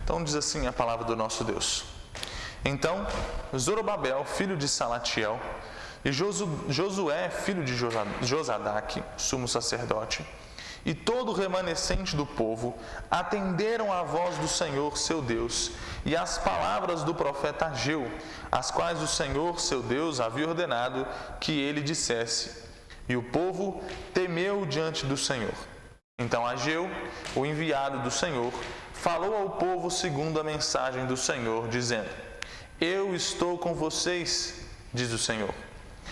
Então diz assim a palavra do nosso Deus. Então Zorobabel, filho de Salatiel, e Josué, filho de Josadaque, sumo sacerdote, e todo o remanescente do povo atenderam à voz do Senhor seu Deus e às palavras do profeta Ageu, as quais o Senhor seu Deus havia ordenado que ele dissesse. E o povo temeu diante do Senhor. Então Ageu, o enviado do Senhor, falou ao povo segundo a mensagem do Senhor, dizendo: Eu estou com vocês, diz o Senhor.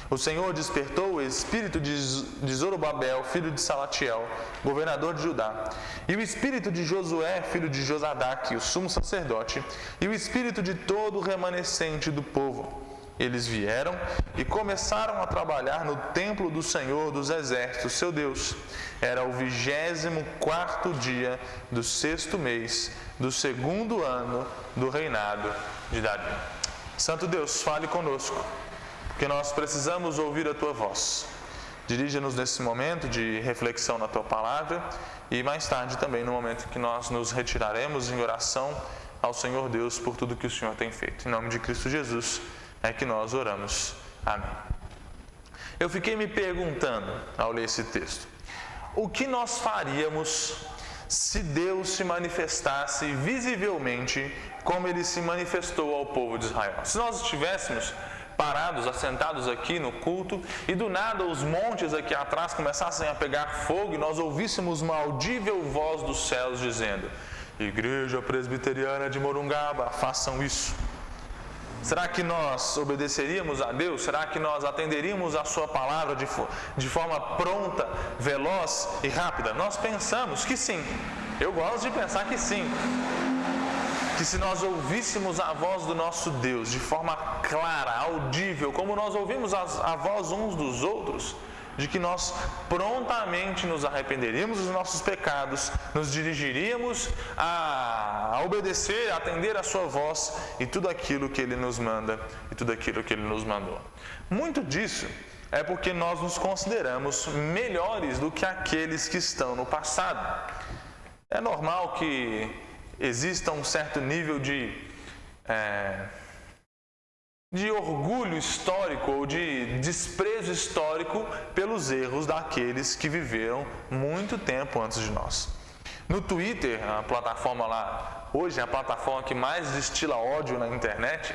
O Senhor despertou o espírito de Zorobabel, filho de Salatiel, governador de Judá, e o espírito de Josué, filho de Josadaque, o sumo sacerdote, e o espírito de todo o remanescente do povo. Eles vieram e começaram a trabalhar no templo do Senhor dos Exércitos, seu Deus. Era o 24º dia do 6º mês, do 2º ano do reinado de Dario. Santo Deus, fale conosco, porque nós precisamos ouvir a Tua voz. Dirija-nos nesse momento de reflexão na Tua palavra e mais tarde também no momento que nós nos retiraremos em oração ao Senhor Deus por tudo que o Senhor tem feito. Em nome de Cristo Jesus é que nós oramos. Amém. Eu fiquei me perguntando ao ler esse texto, o que nós faríamos se Deus se manifestasse visivelmente como Ele se manifestou ao povo de Israel? Se nós estivéssemos parados, assentados aqui no culto, e do nada os montes aqui atrás começassem a pegar fogo e nós ouvíssemos uma audível voz dos céus dizendo: Igreja Presbiteriana de Morungaba, façam isso. Será que nós obedeceríamos a Deus? Será que nós atenderíamos a Sua palavra de forma pronta, veloz e rápida? Nós pensamos que sim. Eu gosto de pensar que sim. Que se nós ouvíssemos a voz do nosso Deus de forma clara, audível, como nós ouvimos a voz uns dos outros, de que nós prontamente nos arrependeríamos dos nossos pecados, nos dirigiríamos a obedecer, a atender a Sua voz e tudo aquilo que Ele nos manda e tudo aquilo que Ele nos mandou. Muito disso é porque nós nos consideramos melhores do que aqueles que estão no passado. É normal que exista um certo nível de orgulho histórico ou de desprezo histórico pelos erros daqueles que viveram muito tempo antes de nós. No Twitter, a plataforma lá, hoje é a plataforma que mais destila ódio na internet,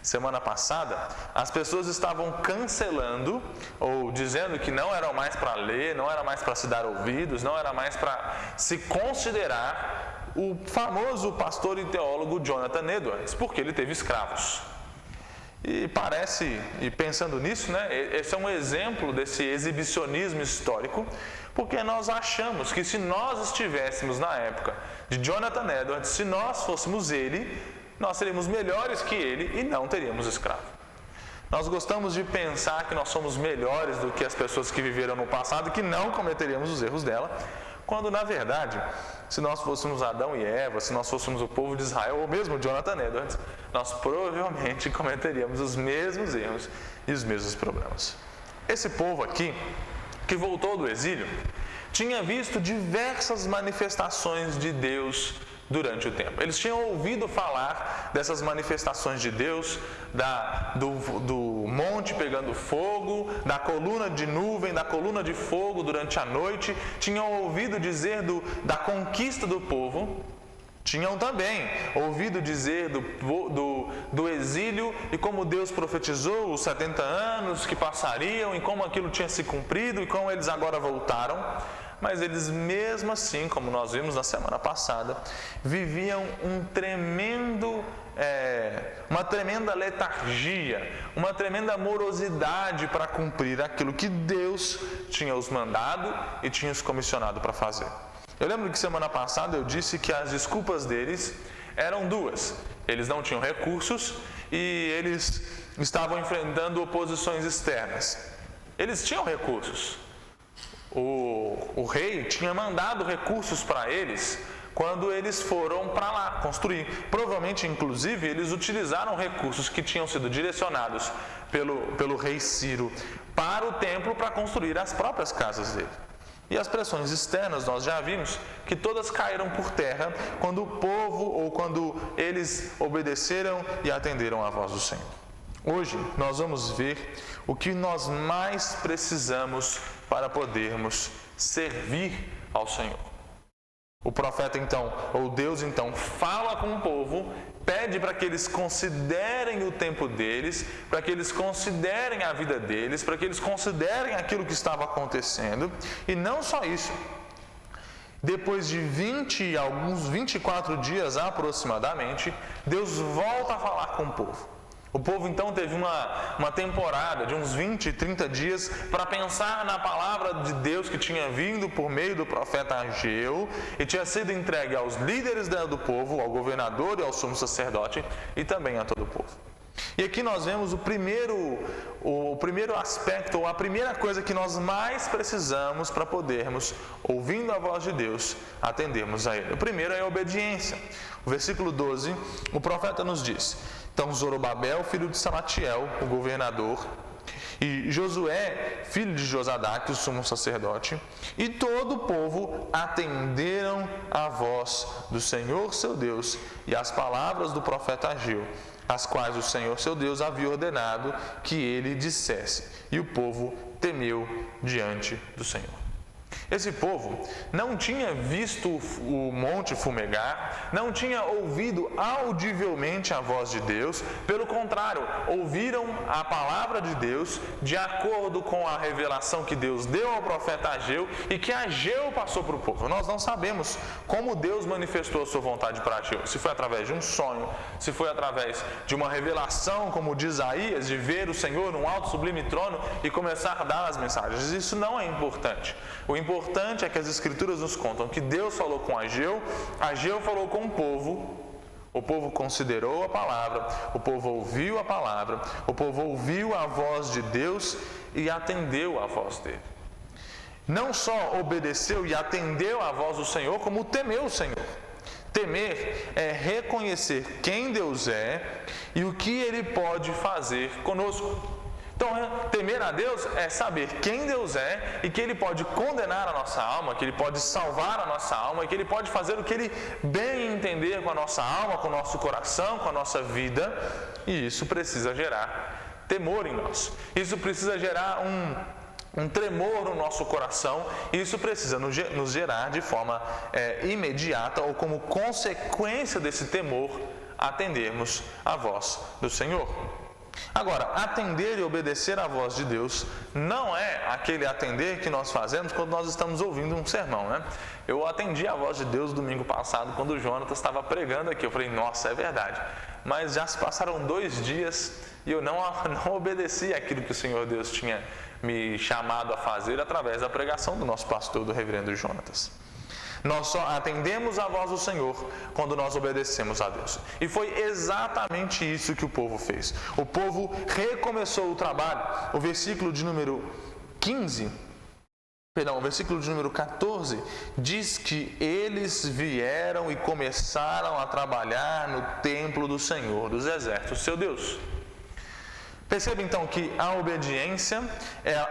semana passada, as pessoas estavam cancelando ou dizendo que não era mais para ler, não era mais para se dar ouvidos, não era mais para se considerar o famoso pastor e teólogo Jonathan Edwards, porque ele teve escravos. E pensando nisso, esse é um exemplo desse exibicionismo histórico, porque nós achamos que se nós estivéssemos na época de Jonathan Edwards, se nós fôssemos ele, nós seríamos melhores que ele e não teríamos escravo. Nós gostamos de pensar que nós somos melhores do que as pessoas que viveram no passado e que não cometeríamos os erros dela, quando na verdade, se nós fôssemos Adão e Eva, se nós fôssemos o povo de Israel, ou mesmo Jonathan Edwards, nós provavelmente cometeríamos os mesmos erros e os mesmos problemas. Esse povo aqui, que voltou do exílio, tinha visto diversas manifestações de Deus durante o tempo. Eles tinham ouvido falar dessas manifestações de Deus, do monte pegando fogo, da coluna de nuvem, da coluna de fogo durante a noite. Tinham ouvido dizer da conquista do povo. Tinham também ouvido dizer do exílio e como Deus profetizou os 70 anos que passariam e como aquilo tinha se cumprido e como eles agora voltaram. Mas eles mesmo assim, como nós vimos na semana passada, viviam uma tremenda letargia, uma tremenda morosidade para cumprir aquilo que Deus tinha os mandado e tinha os comissionado para fazer. Eu lembro que semana passada eu disse que as desculpas deles eram duas. Eles não tinham recursos e eles estavam enfrentando oposições externas. Eles tinham recursos. O rei tinha mandado recursos para eles quando eles foram para lá construir. Provavelmente, inclusive, eles utilizaram recursos que tinham sido direcionados pelo rei Ciro para o templo para construir as próprias casas dele. E as pressões externas, nós já vimos que todas caíram por terra quando o povo ou quando eles obedeceram e atenderam à voz do Senhor. Hoje nós vamos ver o que nós mais precisamos para podermos servir ao Senhor. O profeta então, ou Deus então, fala com o povo, pede para que eles considerem o tempo deles, para que eles considerem a vida deles, para que eles considerem aquilo que estava acontecendo. E não só isso, depois de 24 dias aproximadamente, Deus volta a falar com o povo. O povo então teve uma temporada de uns 20, 30 dias para pensar na palavra de Deus que tinha vindo por meio do profeta Ageu e tinha sido entregue aos líderes do povo, ao governador e ao sumo sacerdote e também a todo o povo. E aqui nós vemos o primeiro aspecto, ou a primeira coisa que nós mais precisamos para podermos, ouvindo a voz de Deus, atendermos a Ele. O primeiro é a obediência. O versículo 12, o profeta nos diz: então Zorobabel, filho de Salatiel, o governador, e Josué, filho de Josadaque, o sumo sacerdote, e todo o povo atenderam à voz do Senhor seu Deus e às palavras do profeta Ageu, as quais o Senhor seu Deus havia ordenado que ele dissesse. E o povo temeu diante do Senhor. Esse povo não tinha visto o monte fumegar, não tinha ouvido audivelmente a voz de Deus, pelo contrário, ouviram a palavra de Deus de acordo com a revelação que Deus deu ao profeta Ageu e que Ageu passou para o povo. Nós não sabemos como Deus manifestou a sua vontade para Ageu, se foi através de um sonho, se foi através de uma revelação, como diz Isaías, de ver o Senhor num alto sublime trono e começar a dar as mensagens. Isso não é importante. O importante é que as Escrituras nos contam que Deus falou com Ageu, Ageu falou com o povo considerou a palavra, o povo ouviu a palavra, o povo ouviu a voz de Deus e atendeu a voz dele. Não só obedeceu e atendeu a voz do Senhor, como temeu o Senhor. Temer é reconhecer quem Deus é e o que Ele pode fazer conosco. Então, temer a Deus é saber quem Deus é e que Ele pode condenar a nossa alma, que Ele pode salvar a nossa alma e que Ele pode fazer o que Ele bem entender com a nossa alma, com o nosso coração, com a nossa vida. E isso precisa gerar temor em nós. Isso precisa gerar um tremor no nosso coração. E isso precisa nos gerar de forma imediata ou como consequência desse temor, atendermos a voz do Senhor. Agora, atender e obedecer à voz de Deus não é aquele atender que nós fazemos quando nós estamos ouvindo um sermão, né? Eu atendi a voz de Deus domingo passado, quando o Jonatas estava pregando aqui. Eu falei, nossa, é verdade. Mas já se passaram 2 dias e eu não obedeci àquilo que o Senhor Deus tinha me chamado a fazer através da pregação do nosso pastor, do reverendo Jonatas. Nós só atendemos a voz do Senhor quando nós obedecemos a Deus. E foi exatamente isso que o povo fez. O povo recomeçou o trabalho. O versículo de número 14 diz que eles vieram e começaram a trabalhar no templo do Senhor dos Exércitos, seu Deus. Perceba então que a obediência,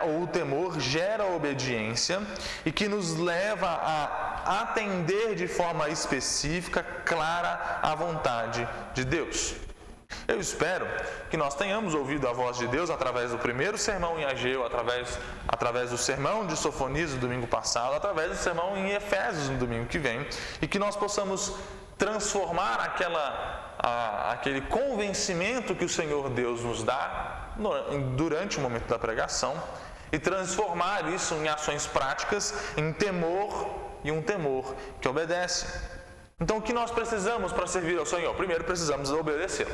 ou o temor, gera obediência e que nos leva a atender de forma específica, clara, a vontade de Deus. Eu espero que nós tenhamos ouvido a voz de Deus através do primeiro sermão em Ageu, através do sermão de Sofonias no domingo passado, através do sermão em Efésios no domingo que vem, e que nós possamos transformar aquele convencimento que o Senhor Deus nos dá durante o momento da pregação e transformar isso em ações práticas, em temor, e um temor que obedece. Então, o que nós precisamos para servir ao Senhor? Primeiro, precisamos obedecê-lo.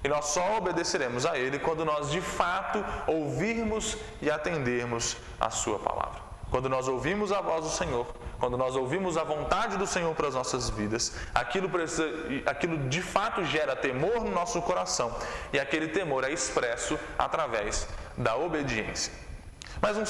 E nós só obedeceremos a Ele quando nós, de fato, ouvirmos e atendermos a Sua palavra. Quando nós ouvimos a voz do Senhor, quando nós ouvimos a vontade do Senhor para as nossas vidas, aquilo de fato gera temor no nosso coração. E aquele temor é expresso através da obediência. Mas uma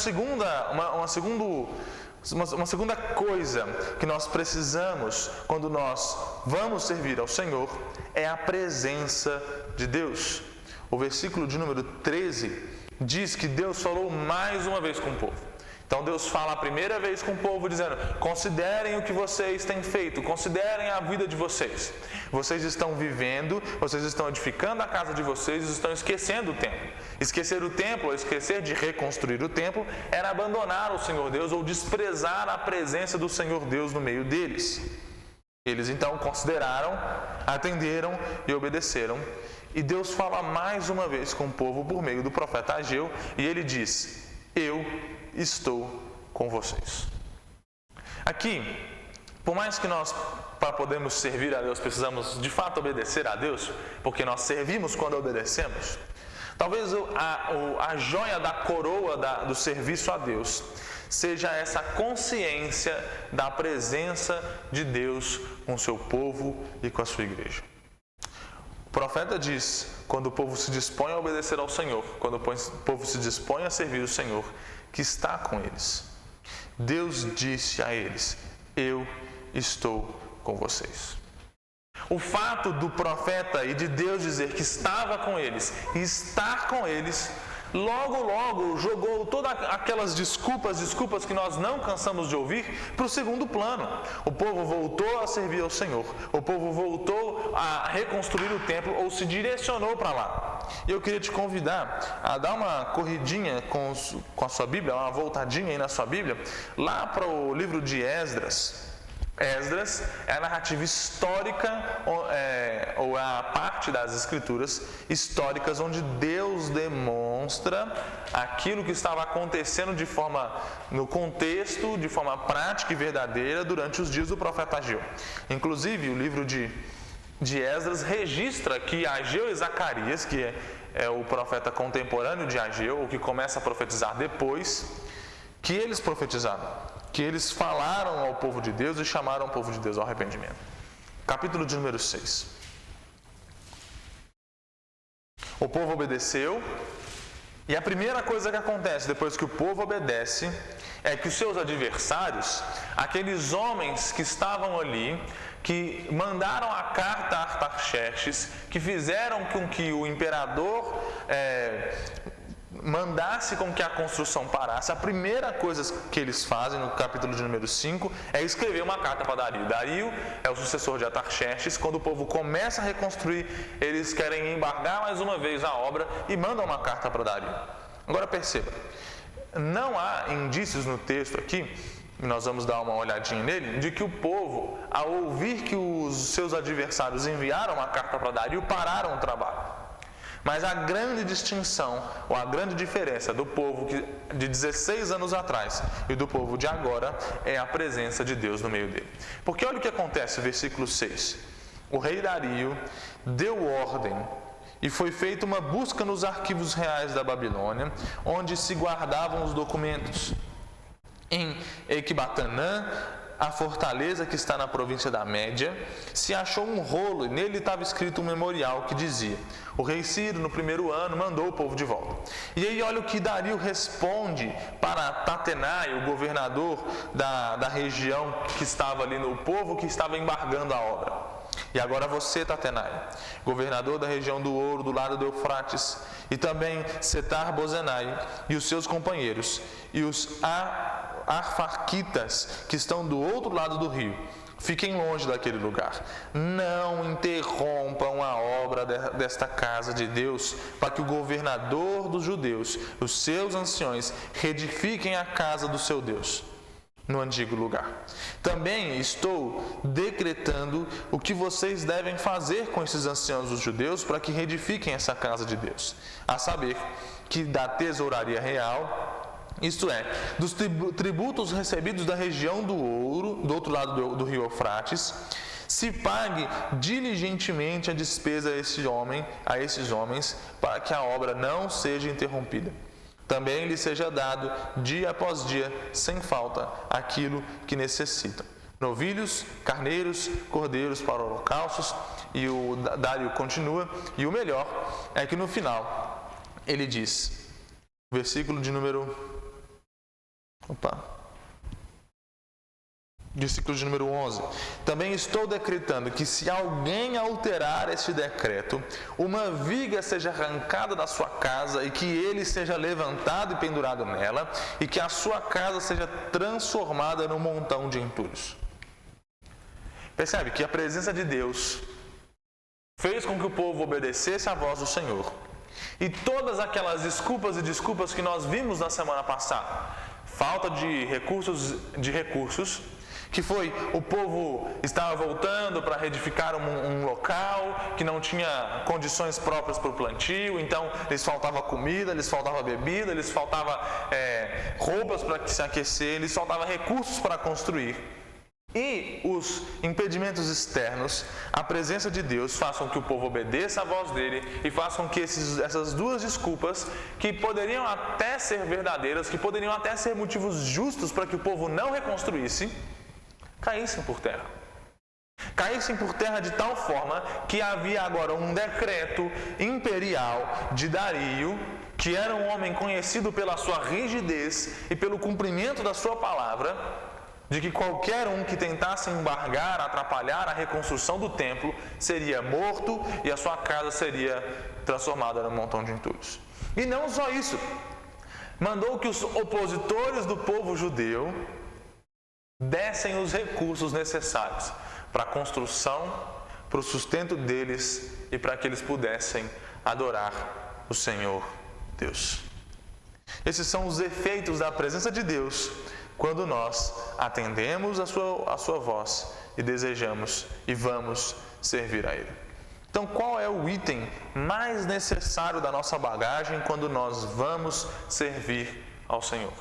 segunda coisa que nós precisamos quando nós vamos servir ao Senhor é a presença de Deus. O versículo de número 13 diz que Deus falou mais uma vez com o povo. Então Deus fala a primeira vez com o povo dizendo: considerem o que vocês têm feito, considerem a vida de vocês. Vocês estão vivendo, vocês estão edificando a casa de vocês, estão esquecendo o templo. Esquecer o templo, ou esquecer de reconstruir o templo, era abandonar o Senhor Deus ou desprezar a presença do Senhor Deus no meio deles. Eles então consideraram, atenderam e obedeceram. E Deus fala mais uma vez com o povo por meio do profeta Ageu, e ele diz: eu estou com vocês. Aqui, por mais que nós, para podermos servir a Deus, precisamos de fato obedecer a Deus, porque nós servimos quando obedecemos, talvez a joia da coroa do serviço a Deus seja essa consciência da presença de Deus com o seu povo e com a sua igreja. O profeta diz, quando o povo se dispõe a obedecer ao Senhor, quando o povo se dispõe a servir o Senhor, que está com eles. Deus disse a eles: eu estou com vocês. O fato do profeta e de Deus dizer que estava com eles e estar com eles, logo jogou todas aquelas desculpas que nós não cansamos de ouvir para o segundo plano. O povo voltou a servir ao Senhor, o povo voltou a reconstruir o templo ou se direcionou para lá. E eu queria te convidar a dar uma corridinha com a sua Bíblia, uma voltadinha aí na sua Bíblia, lá para o livro de Esdras. Esdras é a narrativa histórica, ou a parte das escrituras históricas onde Deus demonstra aquilo que estava acontecendo no contexto, de forma prática e verdadeira durante os dias do profeta Ageu. Inclusive, o livro de Esdras registra que Ageu e Zacarias, que é o profeta contemporâneo de Ageu, o que começa a profetizar depois, que eles profetizaram, que eles falaram ao povo de Deus e chamaram o povo de Deus ao arrependimento. Capítulo de número 6. O povo obedeceu, e a primeira coisa que acontece depois que o povo obedece é que os seus adversários, aqueles homens que estavam ali, que mandaram a carta a Artaxerxes, que fizeram com que o imperador mandasse com que a construção parasse, a primeira coisa que eles fazem no capítulo de número 5 é escrever uma carta para Dario. Dario é o sucessor de Artaxerxes. Quando o povo começa a reconstruir, eles querem embargar mais uma vez a obra e mandam uma carta para Dario. Agora perceba, não há indícios no texto aqui, e nós vamos dar uma olhadinha nele, de que o povo, ao ouvir que os seus adversários enviaram uma carta para Dario, pararam o trabalho. Mas a grande distinção, ou a grande diferença do povo de 16 anos atrás e do povo de agora é a presença de Deus no meio dele. Porque olha o que acontece, versículo 6. O rei Dario deu ordem e foi feita uma busca nos arquivos reais da Babilônia, onde se guardavam os documentos. Em Ecbatanã, a fortaleza que está na província da Média, se achou um rolo e nele estava escrito um memorial que dizia: o rei Ciro, no primeiro ano, mandou o povo de volta. E aí olha o que Dario responde para Tatenai, o governador da região que estava ali, no povo que estava embargando a obra. E agora você, Tatenai, governador da região do Ouro, do lado do Eufrates, e também Setar-Bozenai e os seus companheiros, e os Arfarquitas, que estão do outro lado do rio, fiquem longe daquele lugar. Não interrompam a obra desta casa de Deus, para que o governador dos judeus, os seus anciões, reedifiquem a casa do seu Deus no antigo lugar. Também estou decretando o que vocês devem fazer com esses anciãos dos judeus para que reedifiquem essa casa de Deus, a saber, que da tesouraria real, isto é, dos tributos recebidos da região do Ouro, do outro lado do rio Eufrates, se pague diligentemente a despesa a esses homens, para que a obra não seja interrompida. Também lhe seja dado, dia após dia, sem falta, aquilo que necessitam: novilhos, carneiros, cordeiros para holocaustos. E o Dário continua, e o melhor é que no final ele diz, versículo de número... Versículo de número 11. Também estou decretando que se alguém alterar este decreto, uma viga seja arrancada da sua casa e que ele seja levantado e pendurado nela e que a sua casa seja transformada num montão de entulhos. Percebe que a presença de Deus fez com que o povo obedecesse à voz do Senhor. E todas aquelas desculpas que nós vimos na semana passada, falta de recursos, que foi o povo estava voltando para reedificar um local que não tinha condições próprias para o plantio, então lhes faltava comida, lhes faltava bebida, lhes faltava roupas para se aquecer, lhes faltava recursos para construir. E os impedimentos externos, a presença de Deus, façam que o povo obedeça à voz dele e façam que essas duas desculpas, que poderiam até ser verdadeiras, que poderiam até ser motivos justos para que o povo não reconstruísse, caíssem por terra. Caíssem por terra de tal forma que havia agora um decreto imperial de Dario, que era um homem conhecido pela sua rigidez e pelo cumprimento da sua palavra, de que qualquer um que tentasse embargar, atrapalhar a reconstrução do templo, seria morto e a sua casa seria transformada num montão de entulhos. E não só isso, mandou que os opositores do povo judeu dessem os recursos necessários para a construção, para o sustento deles e para que eles pudessem adorar o Senhor Deus. Esses são os efeitos da presença de Deus quando nós atendemos a sua voz e desejamos e vamos servir a Ele. Então, qual é o item mais necessário da nossa bagagem quando nós vamos servir ao Senhor?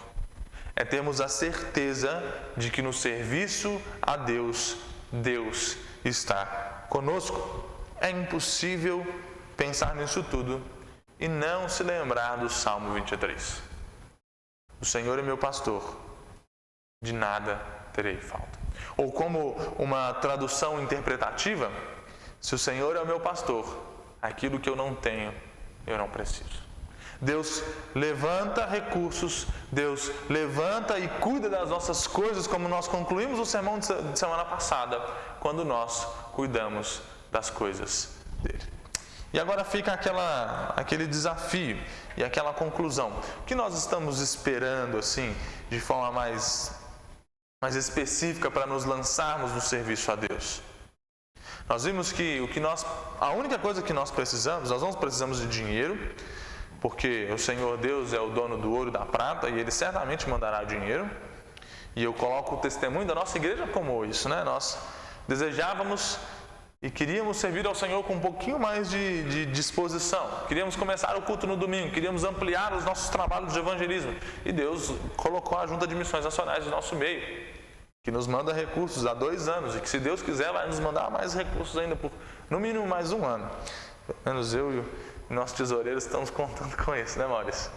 É termos a certeza de que no serviço a Deus, Deus está conosco. É impossível pensar nisso tudo e não se lembrar do Salmo 23. O Senhor é meu pastor, de nada terei falta. Ou como uma tradução interpretativa, se o Senhor é o meu pastor, aquilo que eu não tenho, eu não preciso. Deus levanta recursos, Deus levanta e cuida das nossas coisas, como nós concluímos o sermão de semana passada, quando nós cuidamos das coisas dele. E agora fica aquele desafio e aquela conclusão. O que nós estamos esperando, assim, de forma mais específica para nos lançarmos no serviço a Deus? Nós vimos que a única coisa que nós não precisamos de dinheiro, porque o Senhor Deus é o dono do ouro e da prata e Ele certamente mandará dinheiro. E eu coloco o testemunho da nossa igreja como isso, né? Nós desejávamos e queríamos servir ao Senhor com um pouquinho mais de disposição. Queríamos começar o culto no domingo, queríamos ampliar os nossos trabalhos de evangelismo. E Deus colocou a Junta de Missões Nacionais no nosso meio, que nos manda recursos há 2 anos, e que, se Deus quiser, vai nos mandar mais recursos ainda por, no mínimo, mais 1 ano. Pelo menos eu e o nosso tesoureiro estamos contando com isso, né, Maurício?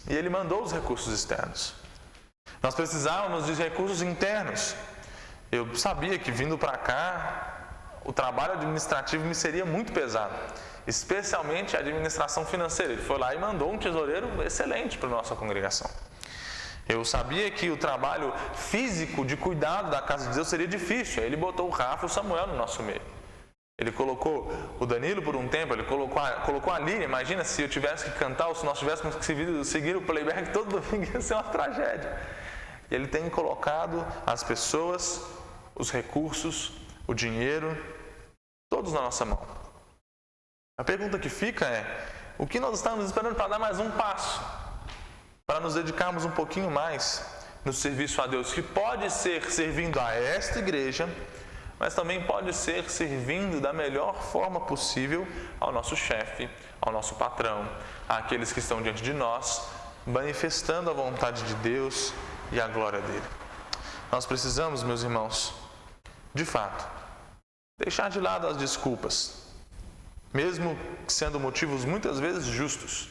E Ele mandou os recursos externos. Nós precisávamos de recursos internos. Eu sabia que, vindo para cá, o trabalho administrativo me seria muito pesado, especialmente a administração financeira. Ele foi lá e mandou um tesoureiro excelente para a nossa congregação. Eu sabia que o trabalho físico de cuidado da casa de Deus seria difícil. Aí Ele botou o Rafa e o Samuel no nosso meio. Ele colocou o Danilo por um tempo, Ele colocou a Línia. Imagina se eu tivesse que cantar ou se nós tivéssemos que seguir o playback todo domingo, ia ser uma tragédia. E Ele tem colocado as pessoas, os recursos, o dinheiro, todos na nossa mão. A pergunta que fica é: o que nós estamos esperando para dar mais um passo? Para nos dedicarmos um pouquinho mais no serviço a Deus, que pode ser servindo a esta igreja, mas também pode ser servindo da melhor forma possível ao nosso chefe, ao nosso patrão, àqueles que estão diante de nós, manifestando a vontade de Deus e a glória dele. Nós precisamos, meus irmãos, de fato, deixar de lado as desculpas, mesmo sendo motivos muitas vezes justos.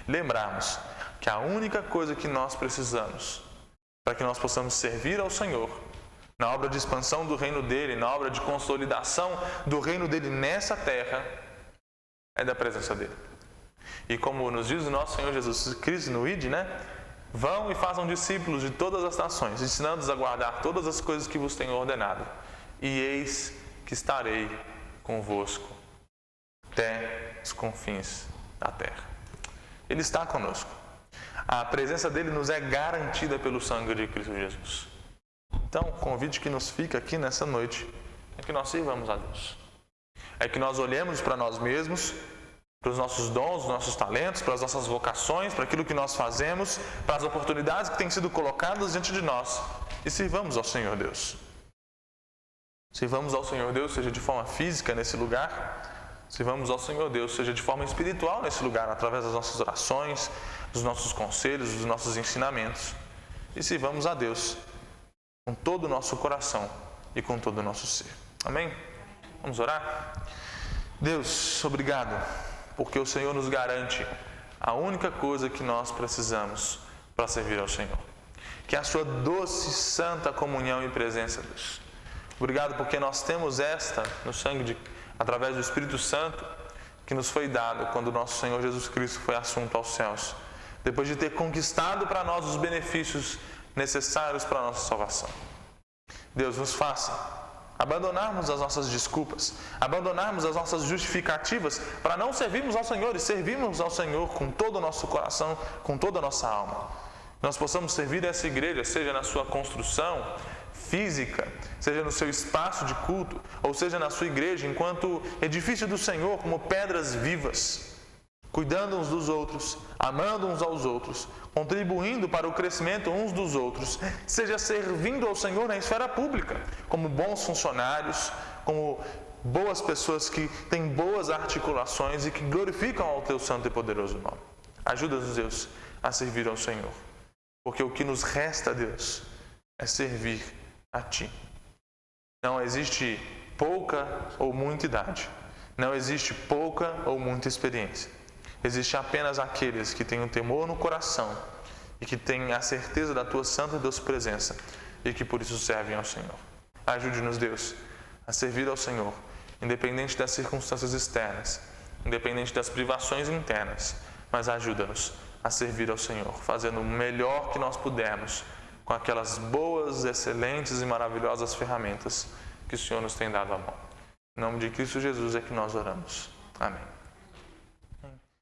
Lembrarmos que a única coisa que nós precisamos para que nós possamos servir ao Senhor na obra de expansão do reino dele, na obra de consolidação do reino dele nessa terra, é da presença dele. E como nos diz o nosso Senhor Jesus Cristo no ID, né? Vão e façam discípulos de todas as nações, ensinando-os a guardar todas as coisas que vos tenho ordenado. E eis que estarei convosco até os confins da terra. Ele está conosco. A presença dele nos é garantida pelo sangue de Cristo Jesus. Então, o convite que nos fica aqui nessa noite é que nós sirvamos a Deus. É que nós olhemos para nós mesmos, para os nossos dons, os nossos talentos, para as nossas vocações, para aquilo que nós fazemos, para as oportunidades que têm sido colocadas diante de nós e sirvamos ao Senhor Deus. Sirvamos ao Senhor Deus, seja de forma física nesse lugar, sirvamos ao Senhor Deus, seja de forma espiritual nesse lugar, através das nossas orações, dos nossos conselhos, dos nossos ensinamentos. E sirvamos a Deus com todo o nosso coração e com todo o nosso ser. Amém? Vamos orar? Deus, obrigado, porque o Senhor nos garante a única coisa que nós precisamos para servir ao Senhor, que é a sua doce, santa comunhão e presença, Deus. Obrigado porque nós temos esta no sangue, através do Espírito Santo, que nos foi dado quando o nosso Senhor Jesus Cristo foi assunto aos céus, depois de ter conquistado para nós os benefícios necessários para a nossa salvação. Deus, nos faça abandonarmos as nossas desculpas, abandonarmos as nossas justificativas para não servirmos ao Senhor e servirmos ao Senhor com todo o nosso coração, com toda a nossa alma. Nós possamos servir essa igreja, seja na sua construção física, seja no seu espaço de culto, ou seja na sua igreja enquanto edifício do Senhor, como pedras vivas, cuidando uns dos outros, amando uns aos outros, contribuindo para o crescimento uns dos outros, seja servindo ao Senhor na esfera pública, como bons funcionários, como boas pessoas que têm boas articulações e que glorificam ao Teu santo e poderoso nome. Ajuda-nos, Deus, a servir ao Senhor, porque o que nos resta, Deus, é servir a Ti. Não existe pouca ou muita idade, não existe pouca ou muita experiência. Existe apenas aqueles que têm o temor no coração e que têm a certeza da Tua santa e doce presença e que por isso servem ao Senhor. Ajude-nos, Deus, a servir ao Senhor, independente das circunstâncias externas, independente das privações internas, mas ajuda-nos a servir ao Senhor, fazendo o melhor que nós pudermos com aquelas boas, excelentes e maravilhosas ferramentas que o Senhor nos tem dado à mão. Em nome de Cristo Jesus é que nós oramos. Amém.